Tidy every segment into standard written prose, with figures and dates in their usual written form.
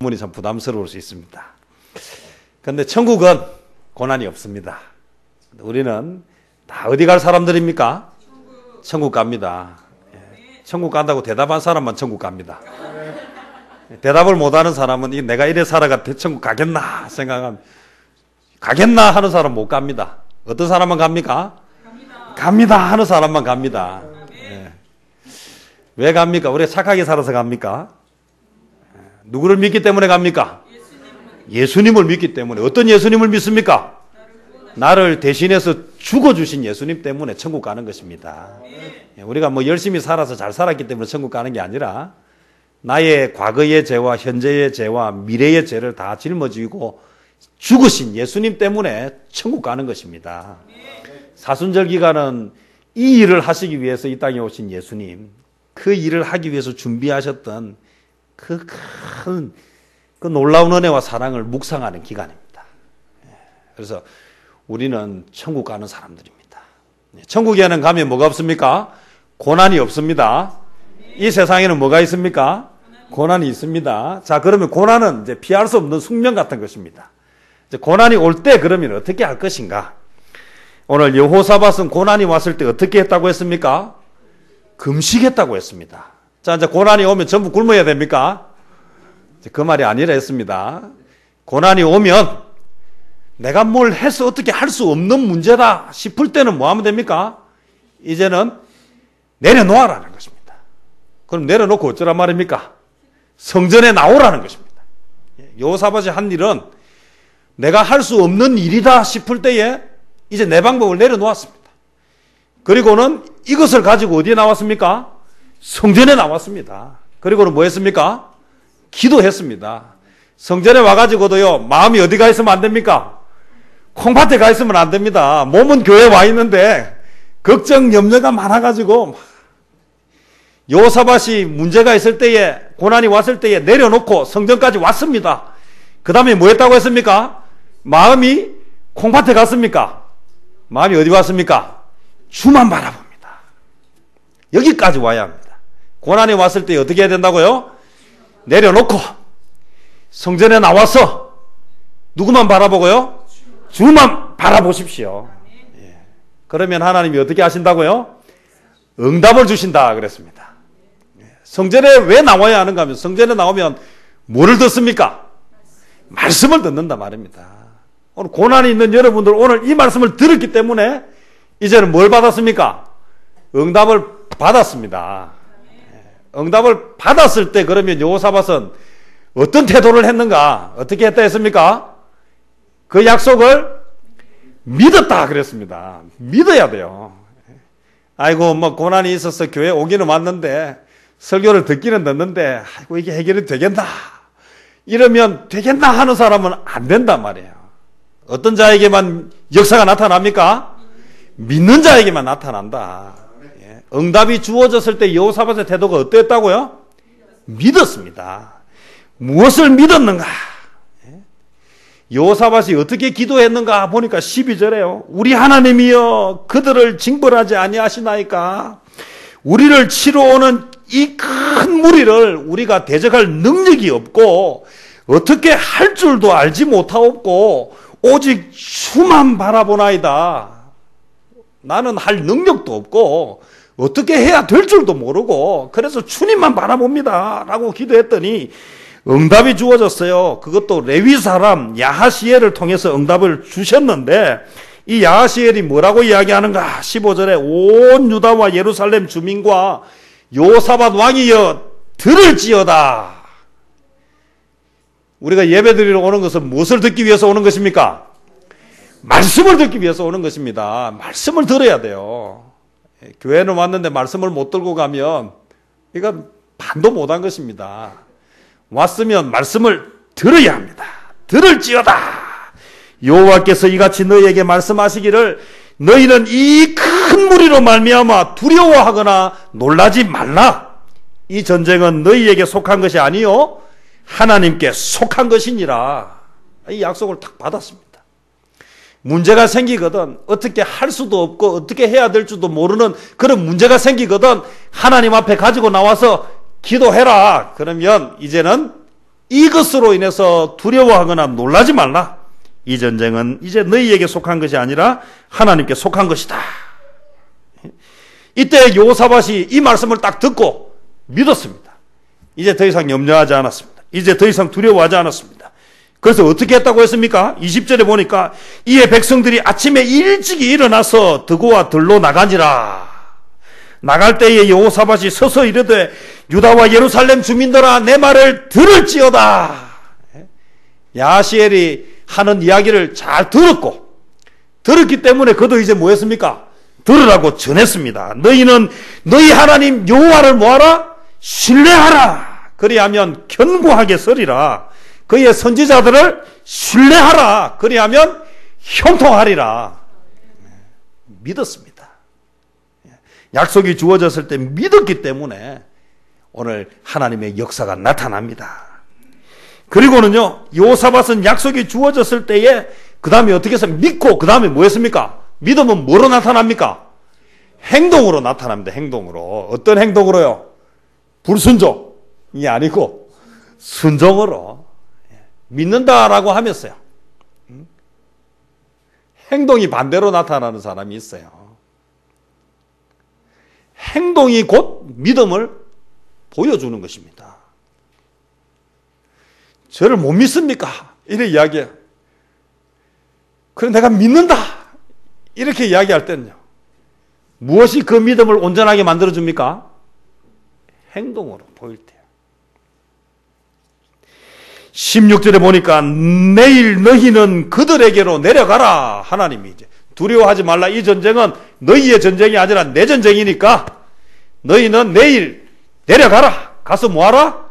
문이 참 부담스러울 수 있습니다. 그런데 천국은 고난이 없습니다. 우리는 다 어디 갈 사람들입니까? 천국 갑니다. 천국 간다고 대답한 사람만 천국 갑니다. 대답을 못하는 사람은 내가 이래 살아가 천국 가겠나 생각하면 가겠나 하는 사람 못 갑니다. 어떤 사람만 갑니까? 갑니다 하는 사람만 갑니다. 왜 갑니까? 우리가 착하게 살아서 갑니까? 누구를 믿기 때문에 갑니까? 예수님을 믿기 때문에. 어떤 예수님을 믿습니까? 나를 대신해서 죽어주신 예수님 때문에 천국 가는 것입니다. 우리가 뭐 열심히 살아서 잘 살았기 때문에 천국 가는 게 아니라 나의 과거의 죄와 현재의 죄와 미래의 죄를 다 짊어지고 죽으신 예수님 때문에 천국 가는 것입니다. 사순절 기간은 이 일을 하시기 위해서 이 땅에 오신 예수님, 그 일을 하기 위해서 준비하셨던 그 큰, 그 놀라운 은혜와 사랑을 묵상하는 기간입니다. 그래서 우리는 천국 가는 사람들입니다. 천국에는 가면 뭐가 없습니까? 고난이 없습니다. 이 세상에는 뭐가 있습니까? 고난이 있습니다. 자, 그러면 고난은 이제 피할 수 없는 숙명 같은 것입니다. 이제 고난이 올 때 그러면 어떻게 할 것인가? 오늘 여호사밧은 고난이 왔을 때 어떻게 했다고 했습니까? 금식했다고 했습니다. 자, 이제 고난이 오면 전부 굶어야 됩니까? 그 말이 아니라 했습니다. 고난이 오면 내가 뭘 해서 어떻게 할 수 없는 문제다 싶을 때는 뭐 하면 됩니까? 이제는 내려놓아라는 것입니다. 그럼 내려놓고 어쩌란 말입니까? 성전에 나오라는 것입니다. 여호사밧이 한 일은 내가 할 수 없는 일이다 싶을 때에 이제 내 방법을 내려놓았습니다. 그리고는 이것을 가지고 어디에 나왔습니까? 성전에 나왔습니다. 그리고는 뭐 했습니까? 기도했습니다. 성전에 와가지고도요, 마음이 어디 가 있으면 안 됩니까? 콩밭에 가 있으면 안 됩니다. 몸은 교회에 와 있는데 걱정, 염려가 많아가지고 여호사밧이 문제가 있을 때에, 고난이 왔을 때에 내려놓고 성전까지 왔습니다. 그 다음에 뭐 했다고 했습니까? 마음이 콩밭에 갔습니까? 마음이 어디 왔습니까? 주만 바라봅니다. 여기까지 와야 합니다. 고난이 왔을 때 어떻게 해야 된다고요? 내려놓고 성전에 나와서 누구만 바라보고요? 주만 바라보십시오. 그러면 하나님이 어떻게 하신다고요? 응답을 주신다 그랬습니다. 성전에 왜 나와야 하는가 하면 성전에 나오면 뭐를 듣습니까? 말씀을 듣는다 말입니다. 오늘 고난이 있는 여러분들 오늘 이 말씀을 들었기 때문에 이제는 뭘 받았습니까? 응답을 받았습니다. 응답을 받았을 때 그러면 여호사밧은 어떤 태도를 했는가? 어떻게 했다 했습니까? 그 약속을 믿었다 그랬습니다. 믿어야 돼요. 아이고 뭐 고난이 있어서 교회 오기는 왔는데 설교를 듣기는 듣는데 아이고 이게 해결이 되겠나? 이러면 되겠나 하는 사람은 안 된단 말이에요. 어떤 자에게만 역사가 나타납니까? 믿는 자에게만 나타난다. 응답이 주어졌을 때 여호사밧의 태도가 어땠다고요? 믿었습니다. 무엇을 믿었는가? 여호사밧이 어떻게 기도했는가 보니까 12절에요. 우리 하나님이여 그들을 징벌하지 아니하시나이까? 우리를 치러 오는 이 큰 무리를 우리가 대적할 능력이 없고 어떻게 할 줄도 알지 못하옵고 오직 주만 바라보나이다. 나는 할 능력도 없고 어떻게 해야 될 줄도 모르고 그래서 주님만 바라봅니다 라고 기도했더니 응답이 주어졌어요. 그것도 레위 사람 야하시엘을 통해서 응답을 주셨는데 이 야하시엘이 뭐라고 이야기하는가? 15절에 온 유다와 예루살렘 주민과 여호사밧 왕이여 들을지어다. 우리가 예배드리러 오는 것은 무엇을 듣기 위해서 오는 것입니까? 말씀을 듣기 위해서 오는 것입니다. 말씀을 들어야 돼요. 교회는 왔는데 말씀을 못 들고 가면 이건 반도 못한 것입니다. 왔으면 말씀을 들어야 합니다. 들을지어다. 여호와께서 이같이 너희에게 말씀하시기를 너희는 이 큰 무리로 말미암아 두려워하거나 놀라지 말라. 이 전쟁은 너희에게 속한 것이 아니요 하나님께 속한 것이니라. 이 약속을 딱 받았습니다. 문제가 생기거든 어떻게 할 수도 없고 어떻게 해야 될 줄도 모르는 그런 문제가 생기거든 하나님 앞에 가지고 나와서 기도해라. 그러면 이제는 이것으로 인해서 두려워하거나 놀라지 말라. 이 전쟁은 이제 너희에게 속한 것이 아니라 하나님께 속한 것이다. 이때 여호사밧이 이 말씀을 딱 듣고 믿었습니다. 이제 더 이상 염려하지 않았습니다. 이제 더 이상 두려워하지 않았습니다. 그래서 어떻게 했다고 했습니까? 20절에 보니까 이에 백성들이 아침에 일찍이 일어나서 드고와 들로 나가니라. 나갈 때에 여호사밧이 서서 이르되 유다와 예루살렘 주민들아 내 말을 들을지어다. 야하시엘이 하는 이야기를 잘 들었기 때문에 그도 이제 뭐 했습니까? 들으라고 전했습니다. 너희는 너희 하나님 여호와를 뭐하라? 신뢰하라. 그리하면 견고하게 서리라. 그의 선지자들을 신뢰하라. 그리하면 형통하리라. 믿었습니다. 약속이 주어졌을 때 믿었기 때문에 오늘 하나님의 역사가 나타납니다. 그리고는요, 여호사밧은 약속이 주어졌을 때에 그 다음에 어떻게 해서 믿고 그 다음에 뭐 했습니까? 믿음은 뭐로 나타납니까? 행동으로 나타납니다. 행동으로. 어떤 행동으로요? 불순종이 아니고 순종으로 믿는다라고 하면서요. 행동이 반대로 나타나는 사람이 있어요. 행동이 곧 믿음을 보여주는 것입니다. 저를 못 믿습니까? 이렇게 이야기해요. 그래 내가 믿는다. 이렇게 이야기할 때는요. 무엇이 그 믿음을 온전하게 만들어줍니까? 행동으로 보일 때요. 16절에 보니까 내일 너희는 그들에게로 내려가라. 하나님이 이제 두려워하지 말라. 이 전쟁은 너희의 전쟁이 아니라 내 전쟁이니까 너희는 내일 내려가라. 가서 뭐하라?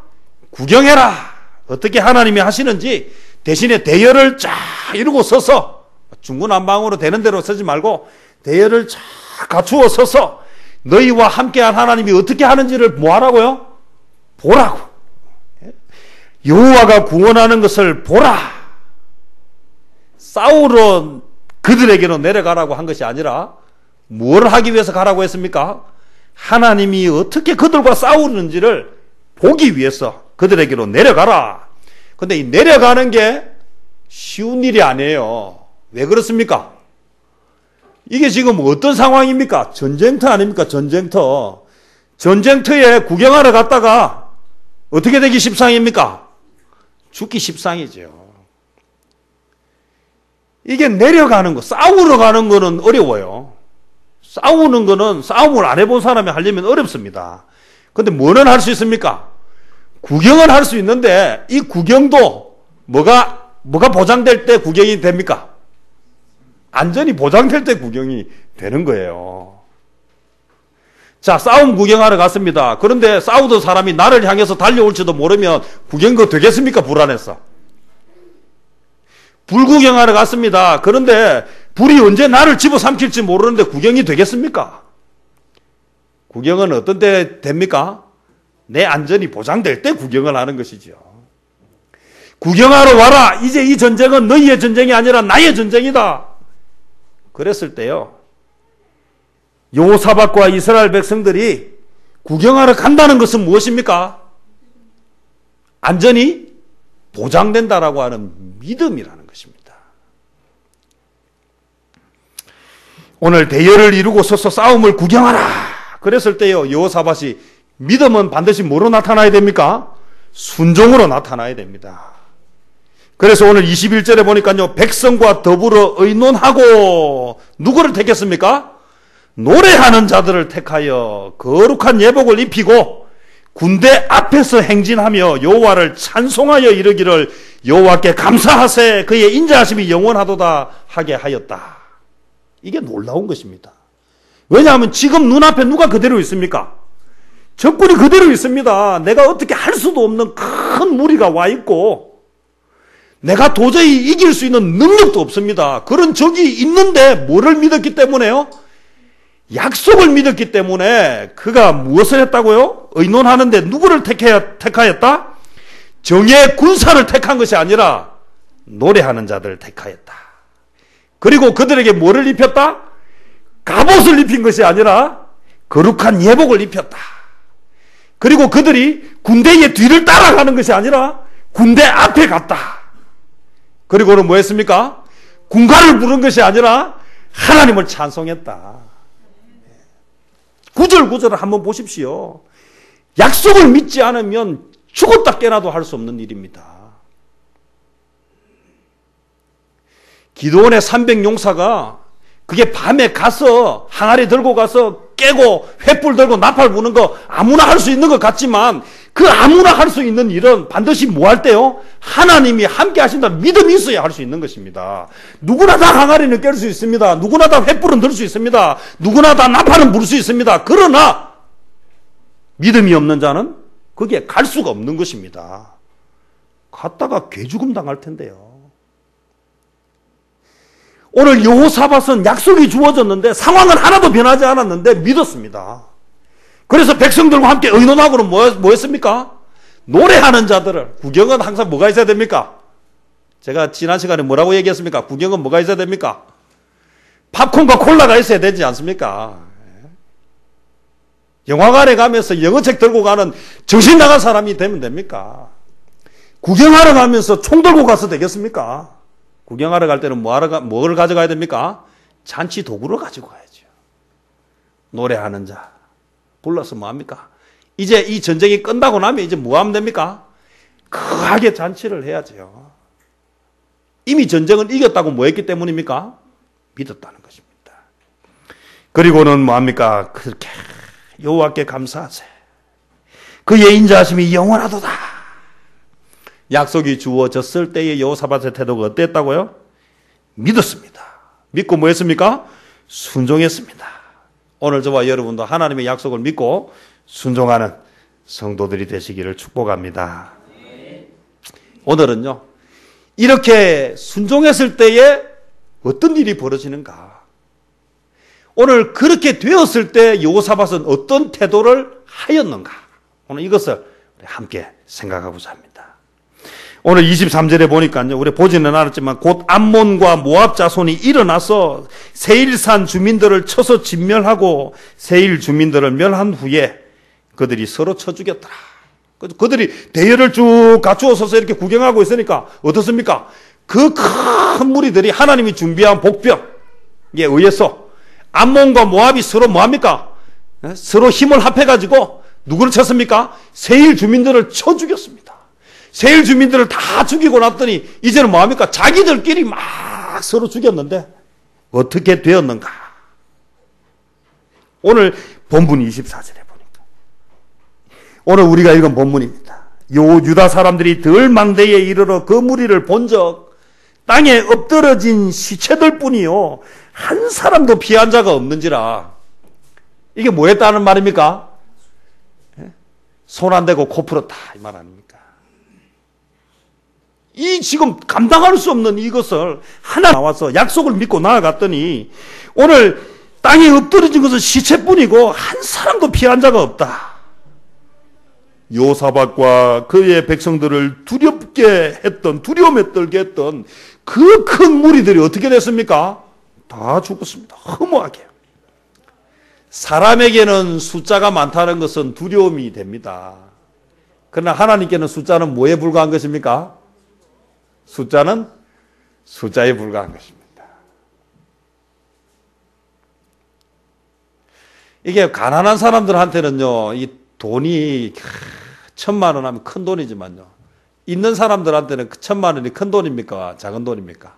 구경해라. 어떻게 하나님이 하시는지 대신에 대열을 쫙 이루고 서서 중구난방으로 되는 대로 서지 말고 대열을 쫙 갖추어 서서 너희와 함께한 하나님이 어떻게 하는지를 뭐하라고요? 보라고. 여호와가 구원하는 것을 보라. 싸우러 그들에게로 내려가라고 한 것이 아니라 뭘 하기 위해서 가라고 했습니까? 하나님이 어떻게 그들과 싸우는지를 보기 위해서 그들에게로 내려가라. 근데 이 내려가는 게 쉬운 일이 아니에요. 왜 그렇습니까? 이게 지금 어떤 상황입니까? 전쟁터 아닙니까? 전쟁터. 전쟁터에 구경하러 갔다가 어떻게 되기 십상입니까? 죽기 십상이죠. 이게 내려가는 거, 싸우러 가는 거는 어려워요. 싸우는 거는 싸움을 안 해본 사람이 하려면 어렵습니다. 근데 뭐는 할 수 있습니까? 구경은 할 수 있는데 이 구경도 뭐가 보장될 때 구경이 됩니까? 안전이 보장될 때 구경이 되는 거예요. 자, 싸움 구경하러 갔습니다. 그런데 싸우던 사람이 나를 향해서 달려올지도 모르면 구경도 되겠습니까? 불안해서. 불 구경하러 갔습니다. 그런데 불이 언제 나를 집어삼킬지 모르는데 구경이 되겠습니까? 구경은 어떤 때 됩니까? 내 안전이 보장될 때 구경을 하는 것이죠. 구경하러 와라. 이제 이 전쟁은 너희의 전쟁이 아니라 나의 전쟁이다. 그랬을 때요. 여호사밧과 이스라엘 백성들이 구경하러 간다는 것은 무엇입니까? 안전이 보장된다라고 하는 믿음이라는 것입니다. 오늘 대열을 이루고 서서 싸움을 구경하라. 그랬을 때요. 여호사밧이 믿음은 반드시 뭐로 나타나야 됩니까? 순종으로 나타나야 됩니다. 그래서 오늘 21절에 보니까요. 백성과 더불어 의논하고 누구를 택했습니까? 노래하는 자들을 택하여 거룩한 예복을 입히고 군대 앞에서 행진하며 여호와를 찬송하여 이르기를 여호와께 감사하세 그의 인자하심이 영원하도다 하게 하였다. 이게 놀라운 것입니다. 왜냐하면 지금 눈앞에 누가 그대로 있습니까? 적군이 그대로 있습니다. 내가 어떻게 할 수도 없는 큰 무리가 와 있고 내가 도저히 이길 수 있는 능력도 없습니다. 그런 적이 있는데 뭐를 믿었기 때문에요? 약속을 믿었기 때문에 그가 무엇을 했다고요? 의논하는데 누구를 택하였다? 정예 군사를 택한 것이 아니라 노래하는 자들을 택하였다. 그리고 그들에게 뭐를 입혔다? 갑옷을 입힌 것이 아니라 거룩한 예복을 입혔다. 그리고 그들이 군대의 뒤를 따라가는 것이 아니라 군대 앞에 갔다. 그리고는 뭐 했습니까? 군가를 부른 것이 아니라 하나님을 찬송했다. 구절구절을 한번 보십시오. 약속을 믿지 않으면 죽었다 깨나도 할 수 없는 일입니다. 기드온의 300용사가 그게 밤에 가서 항아리 들고 가서 깨고 횃불 들고 나팔 부는 거 아무나 할 수 있는 것 같지만 그 아무나 할 수 있는 일은 반드시 뭐 할 때요? 하나님이 함께 하신다는 믿음이 있어야 할 수 있는 것입니다. 누구나 다 항아리는 깰 수 있습니다. 누구나 다 횃불은 들 수 있습니다. 누구나 다 나팔은 불 수 있습니다. 그러나 믿음이 없는 자는 거기에 갈 수가 없는 것입니다. 갔다가 개죽음 당할 텐데요. 오늘 여호사밧은 약속이 주어졌는데 상황은 하나도 변하지 않았는데 믿었습니다. 그래서 백성들과 함께 의논하고는 뭐 했습니까? 노래하는 자들을. 구경은 항상 뭐가 있어야 됩니까? 제가 지난 시간에 뭐라고 얘기했습니까? 구경은 뭐가 있어야 됩니까? 팝콘과 콜라가 있어야 되지 않습니까? 영화관에 가면서 영어책 들고 가는 정신 나간 사람이 되면 됩니까? 구경하러 가면서 총 들고 가서 되겠습니까? 구경하러 갈 때는 뭘 가져가야 됩니까? 잔치 도구를 가지고 가야죠. 노래하는 자. 불러서 뭐합니까? 이제 이 전쟁이 끝나고 나면 이제 뭐 하면 됩니까? 거하게 잔치를 해야죠. 이미 전쟁은 이겼다고 뭐 했기 때문입니까? 믿었다는 것입니다. 그리고는 뭐합니까? 그렇게 여호와께 감사하세. 그의 인자하심이 영원하도다. 약속이 주어졌을 때의 여호사밧의 태도가 어땠다고요? 믿었습니다. 믿고 뭐 했습니까? 순종했습니다. 오늘 저와 여러분도 하나님의 약속을 믿고 순종하는 성도들이 되시기를 축복합니다. 오늘은요, 이렇게 순종했을 때에 어떤 일이 벌어지는가? 오늘 그렇게 되었을 때 여호사밧은 어떤 태도를 하였는가? 오늘 이것을 함께 생각하고자 합니다. 오늘 23절에 보니까요, 우리 보지는 않았지만 곧 암몬과 모압 자손이 일어나서 세일산 주민들을 쳐서 진멸하고 세일 주민들을 멸한 후에 그들이 서로 쳐 죽였더라. 그들이 대열을 쭉 갖추어 서서 이렇게 구경하고 있으니까 어떻습니까? 그 큰 무리들이 하나님이 준비한 복병에 의해서 암몬과 모압이 서로 뭐합니까? 서로 힘을 합해가지고 누구를 쳤습니까? 세일 주민들을 쳐 죽였습니다. 세일 주민들을 다 죽이고 났더니 이제는 뭐합니까? 자기들끼리 막 서로 죽였는데 어떻게 되었는가? 오늘 본문 24절에 보니까 오늘 우리가 읽은 본문입니다. 유다 사람들이 덜 망대에 이르러 그 무리를 본적 땅에 엎드러진 시체들 뿐이요 한 사람도 피한 자가 없는지라. 이게 뭐 했다는 말입니까? 손 안 대고 코 풀었다 이 말 아닙니까? 이 지금 감당할 수 없는 이것을 하나 나와서 약속을 믿고 나아갔더니 오늘 땅에 엎드러진 것은 시체뿐이고 한 사람도 피한 자가 없다. 여호사밧과 그의 백성들을 두렵게 했던, 두려움에 떨게 했던 그 큰 무리들이 어떻게 됐습니까? 다 죽었습니다. 허무하게. 사람에게는 숫자가 많다는 것은 두려움이 됩니다. 그러나 하나님께는 숫자는 뭐에 불과한 것입니까? 숫자는 숫자에 불과한 것입니다. 이게 가난한 사람들한테는요, 이 돈이 1,000만 원 하면 큰 돈이지만요, 있는 사람들한테는 1,000만 원이 큰 돈입니까? 작은 돈입니까?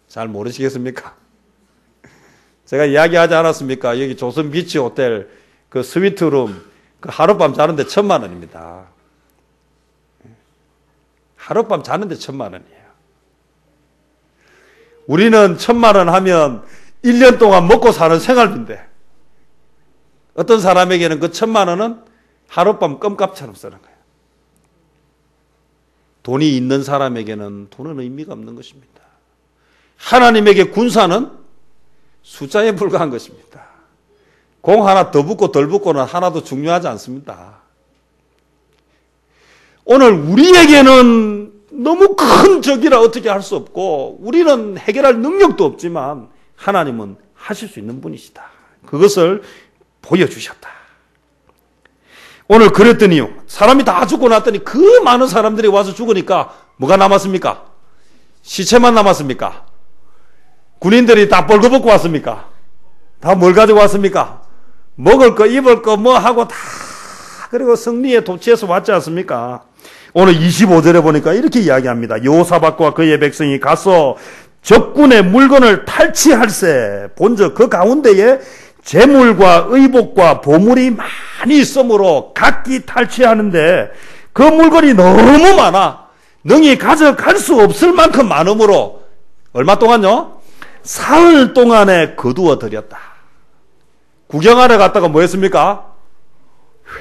잘 모르시겠습니까? 제가 이야기하지 않았습니까? 여기 조선 비치 호텔 그 스위트룸 그 하룻밤 자는데 1,000만 원입니다. 하룻밤 자는데 1,000만 원이에요. 우리는 1,000만 원 하면 1년 동안 먹고 사는 생활비인데 어떤 사람에게는 그 1,000만 원은 하룻밤 껌값처럼 쓰는 거예요. 돈이 있는 사람에게는 돈은 의미가 없는 것입니다. 하나님에게 군사는 숫자에 불과한 것입니다. 공 하나 더 붙고 덜 붙고는 하나도 중요하지 않습니다. 오늘 우리에게는 너무 큰 적이라 어떻게 할 수 없고 우리는 해결할 능력도 없지만 하나님은 하실 수 있는 분이시다. 그것을 보여주셨다. 오늘 그랬더니요. 사람이 다 죽고 났더니 그 많은 사람들이 와서 죽으니까 뭐가 남았습니까? 시체만 남았습니까? 군인들이 다 벌거벗고 왔습니까? 다 뭘 가지고 왔습니까? 먹을 거, 입을 거, 뭐 하고 다, 그리고 승리에 도취해서 왔지 않습니까? 오늘 25절에 보니까 이렇게 이야기합니다. 여호사밧과 그의 백성이 가서 적군의 물건을 탈취할세. 본즉 그 가운데에 재물과 의복과 보물이 많이 있으므로 각기 탈취하는데 그 물건이 너무 많아. 능히 가져갈 수 없을 만큼 많으므로 얼마 동안요? 사흘 동안에 거두어 들였다. 구경하러 갔다가 뭐 했습니까?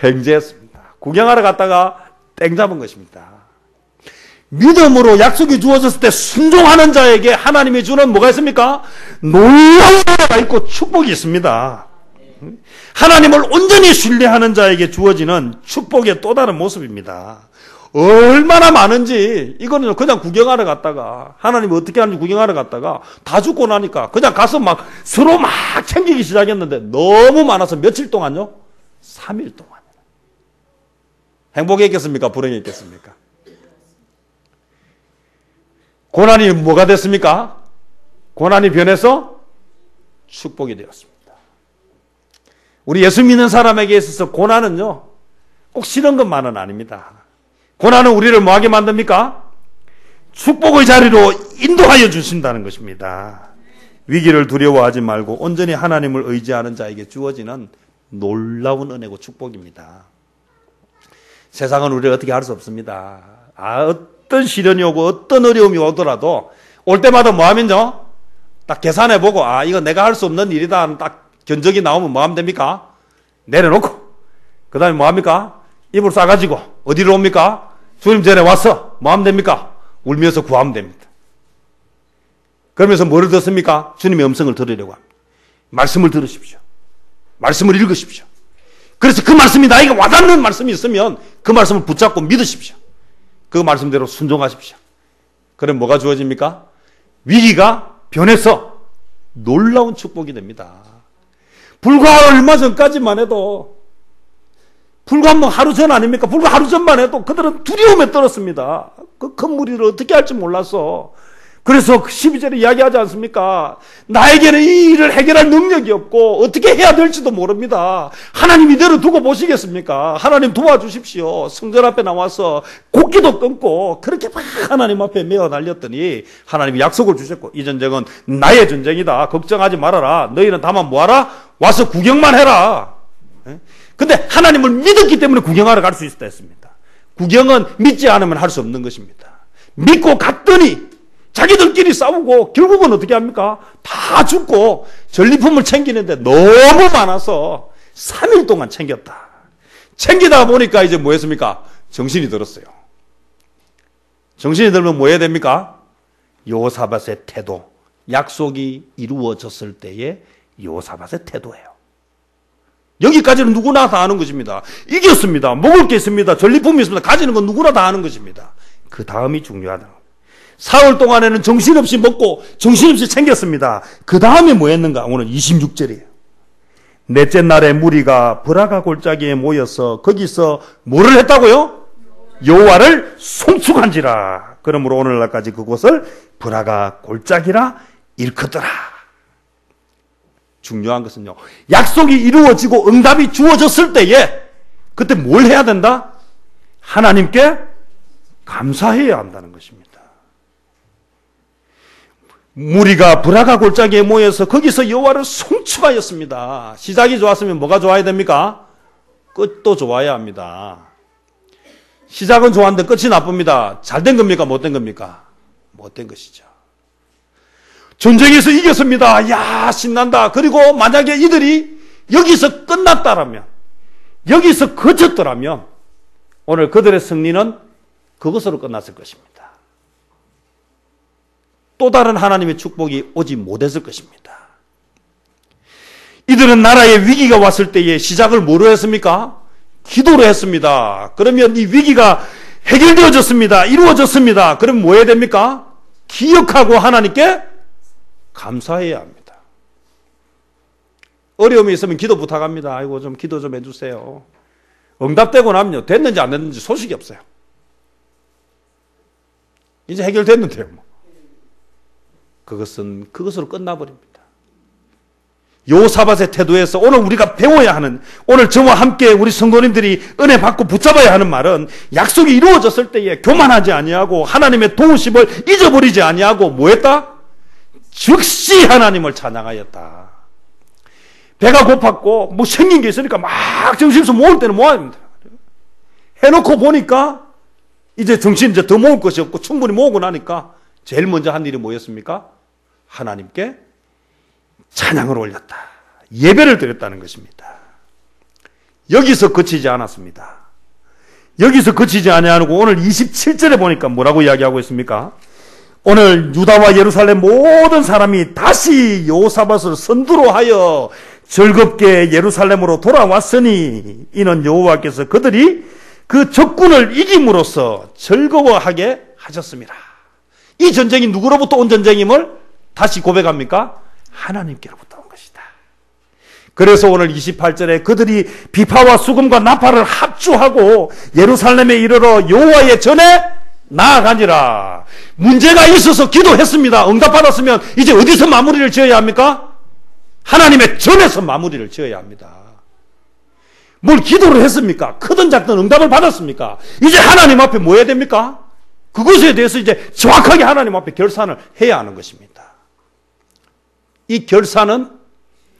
횡재했습니다. 구경하러 갔다가 땡 잡은 것입니다. 믿음으로 약속이 주어졌을 때 순종하는 자에게 하나님이 주는 뭐가 있습니까? 놀라운 은혜가 있고 축복이 있습니다. 하나님을 온전히 신뢰하는 자에게 주어지는 축복의 또 다른 모습입니다. 얼마나 많은지 이거는 그냥 구경하러 갔다가 하나님이 어떻게 하는지 구경하러 갔다가 다 죽고 나니까 그냥 가서 막 서로 막 챙기기 시작했는데 너무 많아서 며칠 동안요? 3일 동안. 행복했겠습니까? 불행했겠습니까? 고난이 뭐가 됐습니까? 고난이 변해서 축복이 되었습니다. 우리 예수 믿는 사람에게 있어서 고난은요, 꼭 싫은 것만은 아닙니다. 고난은 우리를 뭐하게 만듭니까? 축복의 자리로 인도하여 주신다는 것입니다. 위기를 두려워하지 말고 온전히 하나님을 의지하는 자에게 주어지는 놀라운 은혜고 축복입니다. 세상은 우리를 어떻게 할 수 없습니다. 어떤 시련이 오고 어떤 어려움이 오더라도 올 때마다 뭐 하면요? 딱 계산해보고 이거 내가 할 수 없는 일이다. 딱 견적이 나오면 뭐 하면 됩니까? 내려놓고 그 다음에 뭐 합니까? 입을 싸가지고 어디로 옵니까? 주님 전에 와서 뭐 하면 됩니까? 울면서 구하면 됩니다. 그러면서 뭐를 듣습니까? 주님의 음성을 들으려고 합니다. 말씀을 들으십시오. 말씀을 읽으십시오. 그래서 그 말씀이 나에게 와닿는 말씀이 있으면 그 말씀을 붙잡고 믿으십시오. 그 말씀대로 순종하십시오. 그럼 뭐가 주어집니까? 위기가 변해서 놀라운 축복이 됩니다. 불과 얼마 전까지만 해도 불과 뭐 하루 전 아닙니까? 불과 하루 전만 해도 그들은 두려움에 떨었습니다. 그 큰 무리를 어떻게 할지 몰라서. 그래서 12절에 이야기하지 않습니까? 나에게는 이 일을 해결할 능력이 없고 어떻게 해야 될지도 모릅니다. 하나님 이대로 두고 보시겠습니까? 하나님 도와주십시오. 성전 앞에 나와서 곡기도 끊고 그렇게 막 하나님 앞에 메어 날렸더니 하나님이 약속을 주셨고 이 전쟁은 나의 전쟁이다. 걱정하지 말아라. 너희는 다만 뭐하라? 와서 구경만 해라. 근데 하나님을 믿었기 때문에 구경하러 갈 수 있었다 했습니다. 구경은 믿지 않으면 할 수 없는 것입니다. 믿고 갔더니 자기들끼리 싸우고 결국은 어떻게 합니까? 다 죽고 전리품을 챙기는데 너무 많아서 3일 동안 챙겼다. 챙기다 보니까 이제 뭐 했습니까? 정신이 들었어요. 정신이 들면 뭐 해야 됩니까? 여호사밧의 태도. 약속이 이루어졌을 때의 여호사밧의 태도예요. 여기까지는 누구나 다 아는 것입니다. 이겼습니다. 먹을 게 있습니다. 전리품이 있습니다. 가지는 건 누구나 다 아는 것입니다. 그 다음이 중요하다. 사흘 동안에는 정신없이 먹고 정신없이 챙겼습니다. 그 다음에 뭐 했는가? 오늘 26절이에요. 넷째 날에 무리가 브라가 골짜기에 모여서 거기서 뭐를 했다고요? 여호와를 송축한지라. 그러므로 오늘날까지 그곳을 브라가 골짜기라 일컫더라. 중요한 것은요, 약속이 이루어지고 응답이 주어졌을 때에 그때 뭘 해야 된다? 하나님께 감사해야 한다는 것입니다. 무리가 브라가 골짜기에 모여서 거기서 여호와를 송축하였습니다. 시작이 좋았으면 뭐가 좋아야 됩니까? 끝도 좋아야 합니다. 시작은 좋았는데 끝이 나쁩니다. 잘된 겁니까? 못된 겁니까? 못된 것이죠. 전쟁에서 이겼습니다. 야, 신난다. 그리고 만약에 이들이 여기서 끝났다라면, 여기서 그쳤더라면 오늘 그들의 승리는 그것으로 끝났을 것입니다. 또 다른 하나님의 축복이 오지 못했을 것입니다. 이들은 나라에 위기가 왔을 때에 시작을 뭐로 했습니까? 기도로 했습니다. 그러면 이 위기가 해결되어졌습니다. 이루어졌습니다. 그럼 뭐 해야 됩니까? 기억하고 하나님께 감사해야 합니다. 어려움이 있으면 기도 부탁합니다. 아이고 좀 기도 좀 해주세요. 응답되고 나면요, 됐는지 안 됐는지 소식이 없어요. 이제 해결됐는데요, 뭐. 그것은 그것으로 끝나버립니다. 여호사밧의 태도에서 오늘 우리가 배워야 하는, 오늘 저와 함께 우리 성도님들이 은혜 받고 붙잡아야 하는 말은, 약속이 이루어졌을 때에 교만하지 아니하고 하나님의 도우심을 잊어버리지 아니하고 뭐 했다? 즉시 하나님을 찬양하였다. 배가 고팠고 뭐 생긴 게 있으니까 막 정신없어 모을 때는 모아야 됩니다. 해놓고 보니까 이제 정신 이제 더 모을 것이 없고 충분히 모으고 나니까 제일 먼저 한 일이 뭐였습니까? 하나님께 찬양을 올렸다. 예배를 드렸다는 것입니다. 여기서 그치지 않았습니다. 여기서 그치지 아니하고 오늘 27절에 보니까 뭐라고 이야기하고 있습니까? 오늘 유다와 예루살렘 모든 사람이 다시 여호사밧을 선두로 하여 즐겁게 예루살렘으로 돌아왔으니 이는 여호와께서 그들이 그 적군을 이김으로써 즐거워하게 하셨습니다. 이 전쟁이 누구로부터 온 전쟁임을 다시 고백합니까? 하나님께로부터 온 것이다. 그래서 오늘 28절에 그들이 비파와 수금과 나팔을 합주하고 예루살렘에 이르러 여호와의 전에 나아가니라. 문제가 있어서 기도했습니다. 응답받았으면 이제 어디서 마무리를 지어야 합니까? 하나님의 전에서 마무리를 지어야 합니다. 뭘 기도를 했습니까? 크든 작든 응답을 받았습니까? 이제 하나님 앞에 뭐 해야 됩니까? 그것에 대해서 이제 정확하게 하나님 앞에 결산을 해야 하는 것입니다. 이 결산은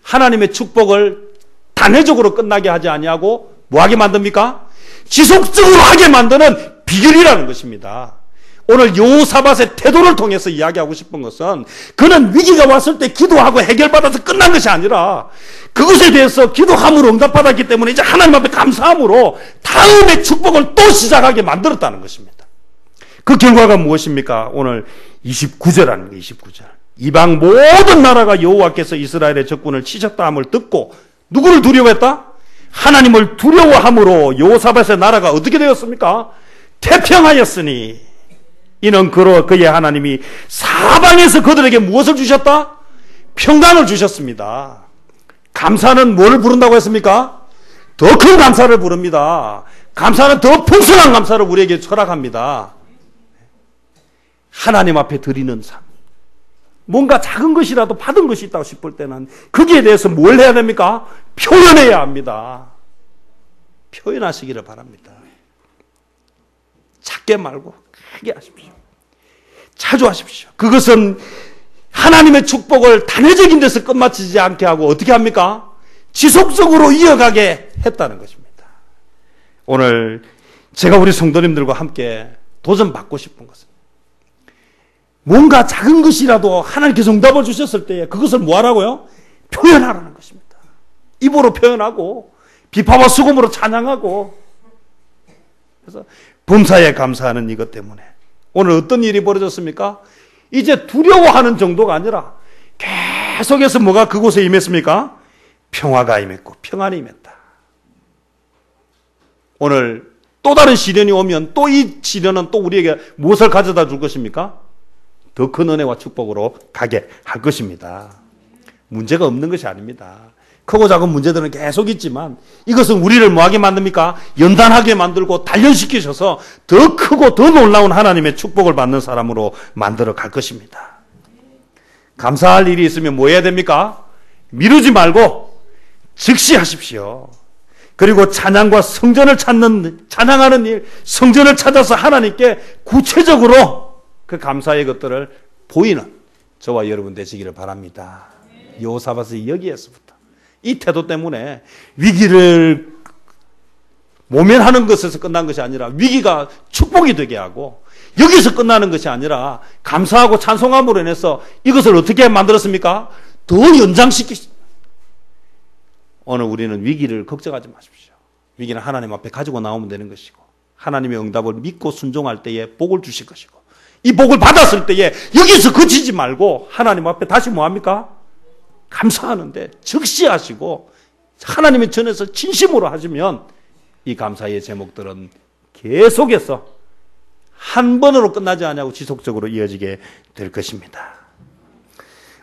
하나님의 축복을 단회적으로 끝나게 하지 아니하고 뭐하게 만듭니까? 지속적으로 하게 만드는 비결이라는 것입니다. 오늘 여호사밧의 태도를 통해서 이야기하고 싶은 것은 그는 위기가 왔을 때 기도하고 해결받아서 끝난 것이 아니라 그것에 대해서 기도함으로 응답받았기 때문에 이제 하나님 앞에 감사함으로 다음의 축복을 또 시작하게 만들었다는 것입니다. 그 결과가 무엇입니까? 오늘 29절 하는 거예요. 29절. 이방 모든 나라가 여호와께서 이스라엘의 적군을 치셨다 함을 듣고 누구를 두려워했다? 하나님을 두려워함으로 여호사밧의 나라가 어떻게 되었습니까? 태평하였으니 이는 그의 하나님이 사방에서 그들에게 무엇을 주셨다? 평강을 주셨습니다. 감사는 뭘 부른다고 했습니까? 더 큰 감사를 부릅니다. 감사는 더 풍성한 감사를 우리에게 허락합니다. 하나님 앞에 드리는 삶. 뭔가 작은 것이라도 받은 것이 있다고 싶을 때는 거기에 대해서 뭘 해야 됩니까? 표현해야 합니다. 표현하시기를 바랍니다. 작게 말고 크게 하십시오. 자주 하십시오. 그것은 하나님의 축복을 단회적인 데서 끝마치지 않게 하고 어떻게 합니까? 지속적으로 이어가게 했다는 것입니다. 오늘 제가 우리 성도님들과 함께 도전받고 싶은 것은 뭔가 작은 것이라도 하나님께서 응답을 주셨을 때에 그것을 뭐하라고요? 표현하라는 것입니다. 입으로 표현하고 비파와 수금으로 찬양하고 그래서 범사에 감사하는 이것 때문에 오늘 어떤 일이 벌어졌습니까? 이제 두려워하는 정도가 아니라 계속해서 뭐가 그곳에 임했습니까? 평화가 임했고 평안이 임했다. 오늘 또 다른 시련이 오면 또 이 시련은 또 우리에게 무엇을 가져다 줄 것입니까? 더 큰 은혜와 축복으로 가게 할 것입니다. 문제가 없는 것이 아닙니다. 크고 작은 문제들은 계속 있지만 이것은 우리를 뭐하게 만듭니까? 연단하게 만들고 단련시키셔서 더 크고 더 놀라운 하나님의 축복을 받는 사람으로 만들어 갈 것입니다. 감사할 일이 있으면 뭐 해야 됩니까? 미루지 말고 즉시 하십시오. 그리고 찬양과 성전을 찾는, 찬양하는 일, 성전을 찾아서 하나님께 구체적으로 그 감사의 것들을 보이는 저와 여러분 되시기를 바랍니다. 여호사밧이 여기에서부터 이 태도 때문에 위기를 모면하는 것에서 끝난 것이 아니라 위기가 축복이 되게 하고 여기서 끝나는 것이 아니라 감사하고 찬송함으로 인해서 이것을 어떻게 만들었습니까? 더 연장시키십니다. 오늘 우리는 위기를 걱정하지 마십시오. 위기는 하나님 앞에 가지고 나오면 되는 것이고 하나님의 응답을 믿고 순종할 때에 복을 주실 것이고 이 복을 받았을 때에 여기서 그치지 말고 하나님 앞에 다시 뭐합니까? 감사하는데 즉시 하시고 하나님의 전에서 진심으로 하시면 이 감사의 제목들은 계속해서 한 번으로 끝나지 않냐고 지속적으로 이어지게 될 것입니다.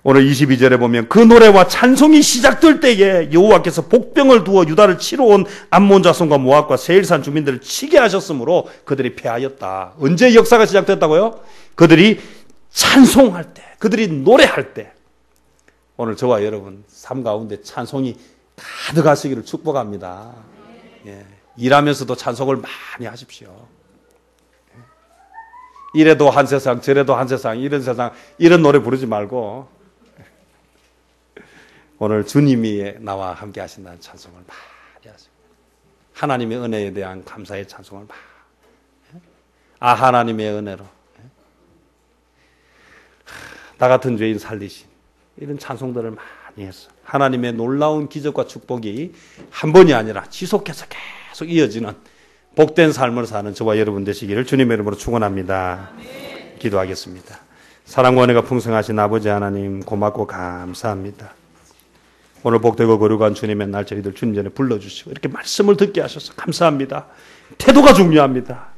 오늘 22절에 보면 그 노래와 찬송이 시작될 때에 여호와께서 복병을 두어 유다를 치러 온 암몬 자손과 모압과 세일산 주민들을 치게 하셨으므로 그들이 패하였다. 언제 역사가 시작됐다고요? 그들이 찬송할 때, 그들이 노래할 때. 오늘 저와 여러분 삶 가운데 찬송이 가득하시기를 축복합니다. 예. 일하면서도 찬송을 많이 하십시오. 이래도 한 세상, 저래도 한 세상, 이런 세상, 이런 노래 부르지 말고 오늘 주님이 나와 함께 하신다는 찬송을 많이 하십시오. 하나님의 은혜에 대한 감사의 찬송을 많이. 하나님의 은혜로 나 같은 죄인 살리신 이런 찬송들을 많이 했어. 하나님의 놀라운 기적과 축복이 한 번이 아니라 지속해서 계속 이어지는 복된 삶을 사는 저와 여러분 되시기를 주님의 이름으로 축원합니다. 기도하겠습니다. 사랑과 은혜가 풍성하신 아버지 하나님 고맙고 감사합니다. 오늘 복되고 거룩한 주님의 날 저희들 주님 전에 불러주시고 이렇게 말씀을 듣게 하셔서 감사합니다. 태도가 중요합니다.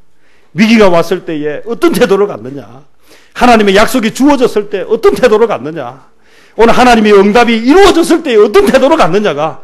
위기가 왔을 때에 어떤 태도를 갖느냐, 하나님의 약속이 주어졌을 때 어떤 태도를 갖느냐, 오늘 하나님의 응답이 이루어졌을 때 어떤 태도를 갖느냐가